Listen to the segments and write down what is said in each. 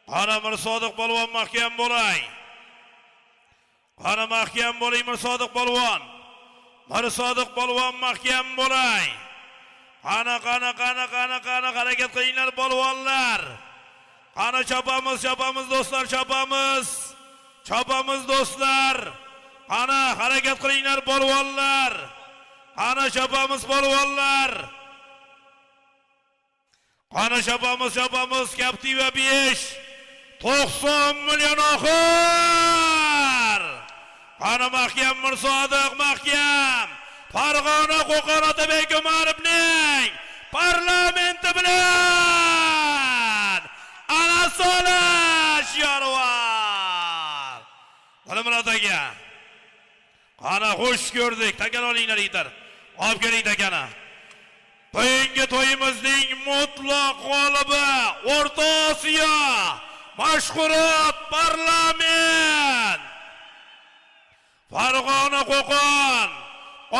Qani Mirsodiq polvon mahkam bo'lay. Qani mahkam bo'ling Mirsodiq polvon. Mirsodiq polvon mahkam bo'lay. Qani harakat qilinglar polvonlar. Qani chopamiz do'stlar, chopamiz do'stlar. Qani harakat qilinglar polvonlar. Qani chopamiz polvonlar. Qani chopamiz Captiva 5 90 million oxir. Qani mahkam Mirsodiq mahkam. Farg'ona Qo'qon Otabek Umarovning parlamenti bilan ana solish yorvar. Qani aka. Qani xush ko'rdik. Takan olinglar yetar. Olib keling takani. Bugungi to'yimizning mutlaq g'olibi O'rta Osiyo mashhurot parlament Farg'ona Qo'qon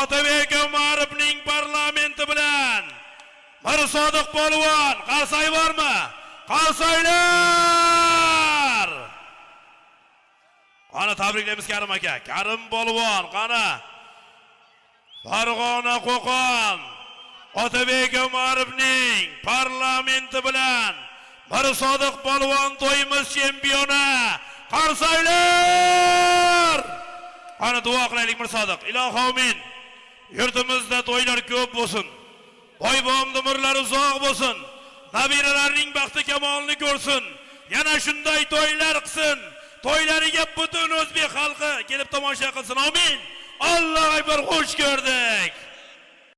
Otabek Umarovning parlamenti bilan Mirsodiq polvon qarsay bormi? Qarsaylar! Qani tabriklaymiz Karim aka. Karim polvon, qani Farg'ona Qo'qon Otabek Umarovning parlamenti bilan Mirsodiq polvon to'yimiz chempioni qarsaylar! Qani duo qilaylik Mirsodiq. Ilohi amin. Yurtimizda to'ylar ko'p bo'lsin. Boy-bo'm umrlar uzoq bo'lsin. Nabiralarning baxti kamolini ko'rsin. Yana shunday to'ylar qilsin. To'ylariga butun o'zbek xalqi kelib tomosha qilsin. Amin. Allohu akbar, xush ko'rdik.